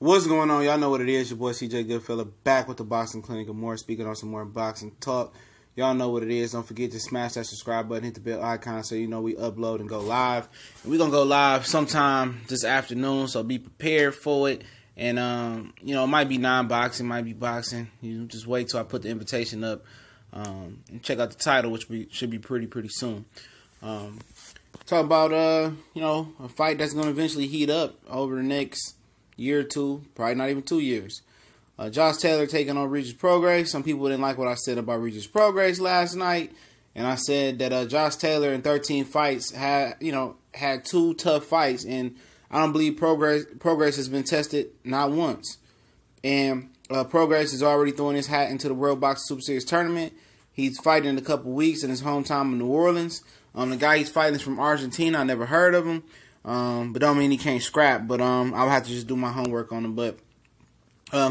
What's going on? Y'all know what it is. Your boy CJ Goodfella back with the Boxing Clinic and more, speaking on some more boxing talk. Y'all know what it is. Don't forget to smash that subscribe button, hit the bell icon so you know we upload and go live. And we're going to go live sometime this afternoon, so be prepared for it. And, it might be non-boxing, might be boxing. You just wait till I put the invitation up and check out the title, which should be pretty soon. Talk about, a fight that's going to eventually heat up over the next year or two, probably not even 2 years. Josh Taylor taking on Regis Prograis. Some people didn't like what I said about Regis Prograis last night, and I said that Josh Taylor in 13 fights had 2 tough fights, and I don't believe Prograis has been tested not once. And Prograis is already throwing his hat into the World Boxing Super Series tournament. He's fighting in a couple weeks in his hometown in New Orleans. The guy he's fighting is from Argentina. I never heard of him. But don't mean he can't scrap. But I'll have to just do my homework on him. But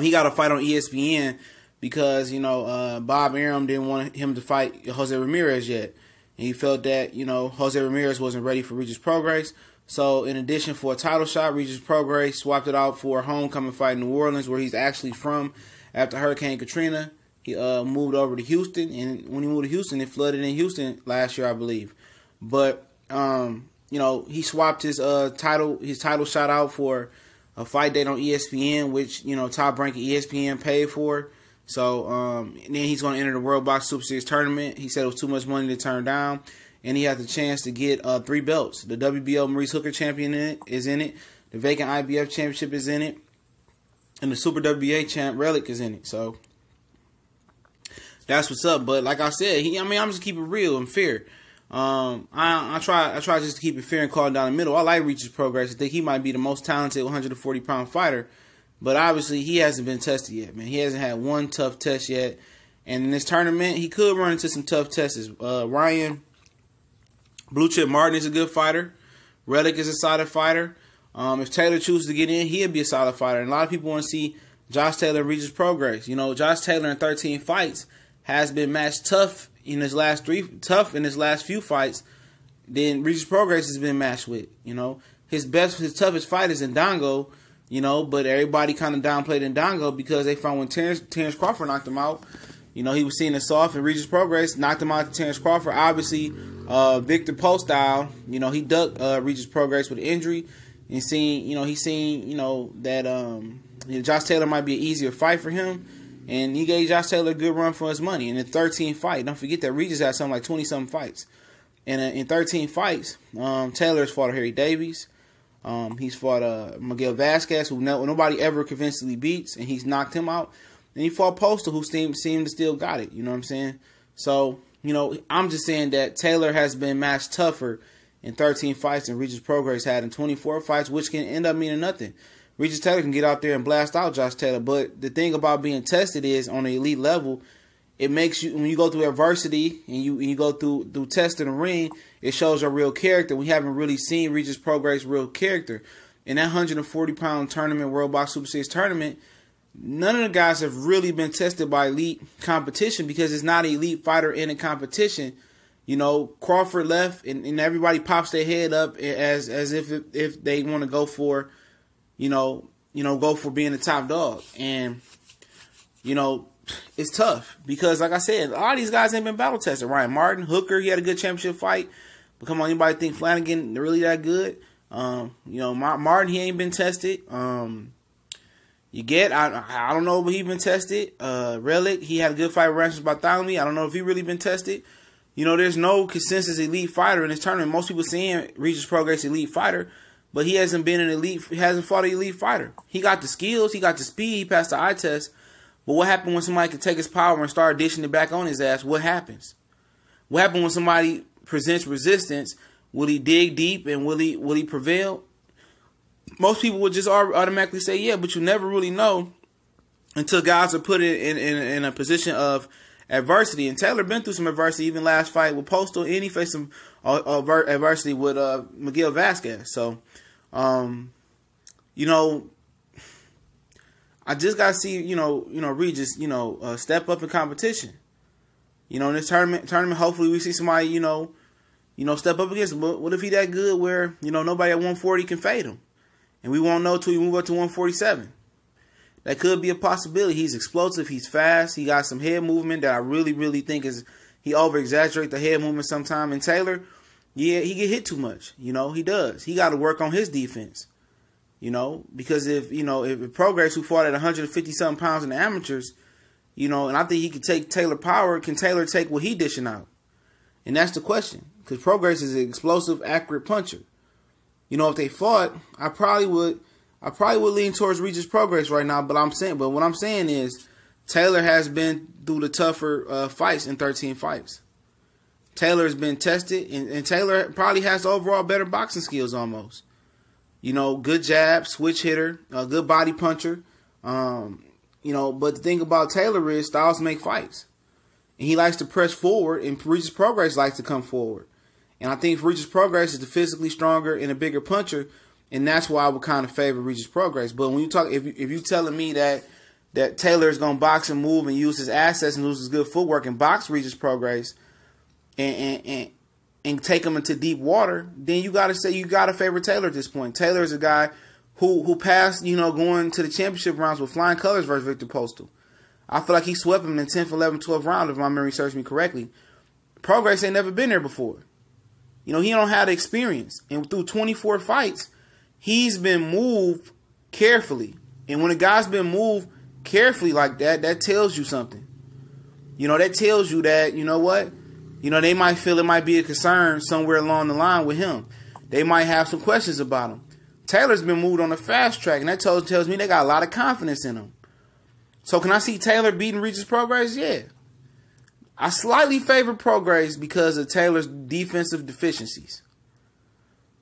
he got a fight on ESPN because Bob Arum didn't want him to fight Jose Ramirez yet, and he felt that Jose Ramirez wasn't ready for Regis Prograis. So in addition for a title shot, Regis Prograis swapped it out for a homecoming fight in New Orleans, where he's actually from. After Hurricane Katrina, he moved over to Houston, and when he moved to Houston, it flooded in Houston last year, I believe. But he swapped his title shot out for a fight date on ESPN, which, top ranking ESPN paid for. So, then he's going to enter the World Boxing Super Series tournament. He said it was too much money to turn down. And he had the chance to get 3 belts. The WBO Maurice Hooker champion is in it. The vacant IBF championship is in it. And the Super WBA champ Relic is in it. So, that's what's up. But like I said, I'm just keeping it real and fair. I try just to keep it fair and call it down the middle. I like Regis Prograis. I think he might be the most talented 140-pound fighter, but obviously he hasn't been tested yet, man. He hasn't had one tough test yet, and in this tournament, he could run into some tough tests. Ryan Blue Chip Martin is a good fighter. Relic is a solid fighter. If Taylor chooses to get in, he'll be a solid fighter. And a lot of people want to see Josh Taylor and Regis Prograis. Josh Taylor in 13 fights has been matched tough in his last few fights than Regis Prograis has been matched with. His toughest fight is Ndongo, but everybody kind of downplayed Ndongo because they found when Terrence Crawford knocked him out, he was seen as soft, and Regis Prograis knocked him out to Terrence Crawford. Obviously, Victor Post style, he ducked Regis Prograis with an injury, and he's seen that Josh Taylor might be an easier fight for him. And he gave Josh Taylor a good run for his money. And in 13 fights, don't forget that Regis had something like 20-something fights. And in 13 fights, Taylor's fought Harry Davies. He's fought Miguel Vasquez, who nobody ever convincingly beats, and he's knocked him out. And he fought Postal, who seemed to still got it. You know what I'm saying? So, I'm just saying that Taylor has been matched tougher in 13 fights than Regis Prograis had in 24 fights, which can end up meaning nothing. Regis Taylor can get out there and blast out Josh Taylor, but the thing about being tested is on the elite level, it makes you, when you go through adversity and you go through tests in the ring, it shows your real character. We haven't really seen Regis Prograis' real character. In that 140-pound tournament, World Boxing Super Series tournament, none of the guys have really been tested by elite competition because it's not an elite fighter in a competition. Crawford left and everybody pops their head up as if they want to go for go for being the top dog. And, it's tough because, like I said, a lot of these guys ain't been battle tested. Ryan Martin, Hooker, he had a good championship fight. But come on, anybody think Flanagan really that good? Martin, he ain't been tested. I don't know if he been tested. Relic, he had a good fight with Rasmus Bartholomew. I don't know if he really been tested. There's no consensus elite fighter in this tournament. Most people saying Regis Prograis elite fighter, but he hasn't been an elite. He hasn't fought an elite fighter. He got the skills. He got the speed. He passed the eye test. But what happened when somebody can take his power and start dishing it back on his ass? What happens? What happened when somebody presents resistance? Will he dig deep and will he prevail? Most people would just automatically say yeah, but you never really know until guys are put in a position of adversity. And Taylor been through some adversity. Even last fight with Postal, and he faced some adversity with Miguel Vasquez. So. I just gotta see, Regis, step up in competition. In this tournament, hopefully we see somebody, step up against him. But what if he that good where, nobody at 140 can fade him? And we won't know till we move up to 147. That could be a possibility. He's explosive. He's fast. He got some head movement that I really, really think is he over-exaggerates the head movement sometime. And Taylor, yeah, he get hit too much. He does. He got to work on his defense. Because if Prograis, who fought at 150-something pounds in the amateurs, and I think he could take Taylor power, can Taylor take what he dishing out? And that's the question. Because Prograis is an explosive, accurate puncher. If they fought, I probably would lean towards Regis Prograis right now. But what I'm saying is, Taylor has been through the tougher fights in 13 fights. Taylor has been tested, and Taylor probably has the overall better boxing skills almost. Good jab, switch hitter, a good body puncher. But the thing about Taylor is styles make fights. And he likes to press forward, and Regis Prograis likes to come forward. And I think Regis Prograis is the physically stronger and a bigger puncher, and that's why I would kind of favor Regis Prograis. But when you talk, if you're telling me that Taylor is going to box and move and use his assets and use his good footwork and box Regis Prograis and take him into deep water, then you got to favor Taylor at this point. Taylor is a guy who passed, going to the championship rounds with flying colors versus Victor Postal. I feel like he swept him in the 10th, 11th, 12th round, if my memory serves me correctly. Prograis ain't never been there before. He don't have the experience. And through 24 fights, he's been moved carefully. And when a guy's been moved carefully like that, that tells you something. That tells you that, they might feel it might be a concern somewhere along the line with him. They might have some questions about him. Taylor's been moved on the fast track, and that tells me they got a lot of confidence in him. So can I see Taylor beating Regis Prograis? Yeah. I slightly favor Prograis because of Taylor's defensive deficiencies.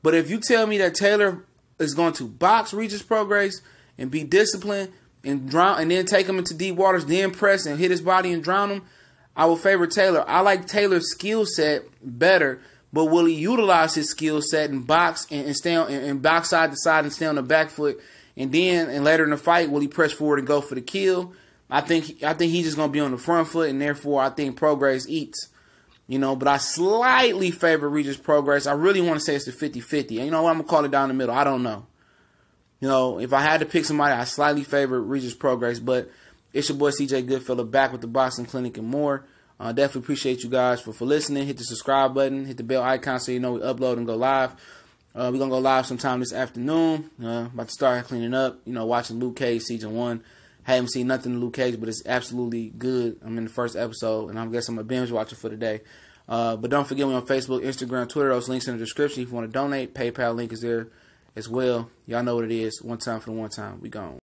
But if you tell me that Taylor is going to box Regis Prograis and be disciplined and drown, and then take him into deep waters, then press and hit his body and drown him, I will favor Taylor. I like Taylor's skill set better, but will he utilize his skill set and box and stay on and box side to side and stay on the back foot, and later in the fight will he press forward and go for the kill? I think he's just gonna be on the front foot, and therefore I think Prograis eats. But I slightly favor Regis Prograis. I really want to say it's the 50-50. And you know what? I'm gonna call it down the middle. I don't know. If I had to pick somebody, I slightly favor Regis Prograis, but it's your boy CJ Goodfellow back with the Boxing Clinic and more. Definitely appreciate you guys for listening. Hit the subscribe button, hit the bell icon so you know we upload and go live. We're going to go live sometime this afternoon. About to start cleaning up, watching Luke Cage Season 1. Haven't seen nothing in Luke Cage, but it's absolutely good. I'm in the first episode, and I guess I'm a binge watcher for today. But don't forget me on Facebook, Instagram, Twitter. Those links in the description. If you want to donate, PayPal link is there as well. Y'all know what it is. One time for the one time. We gone.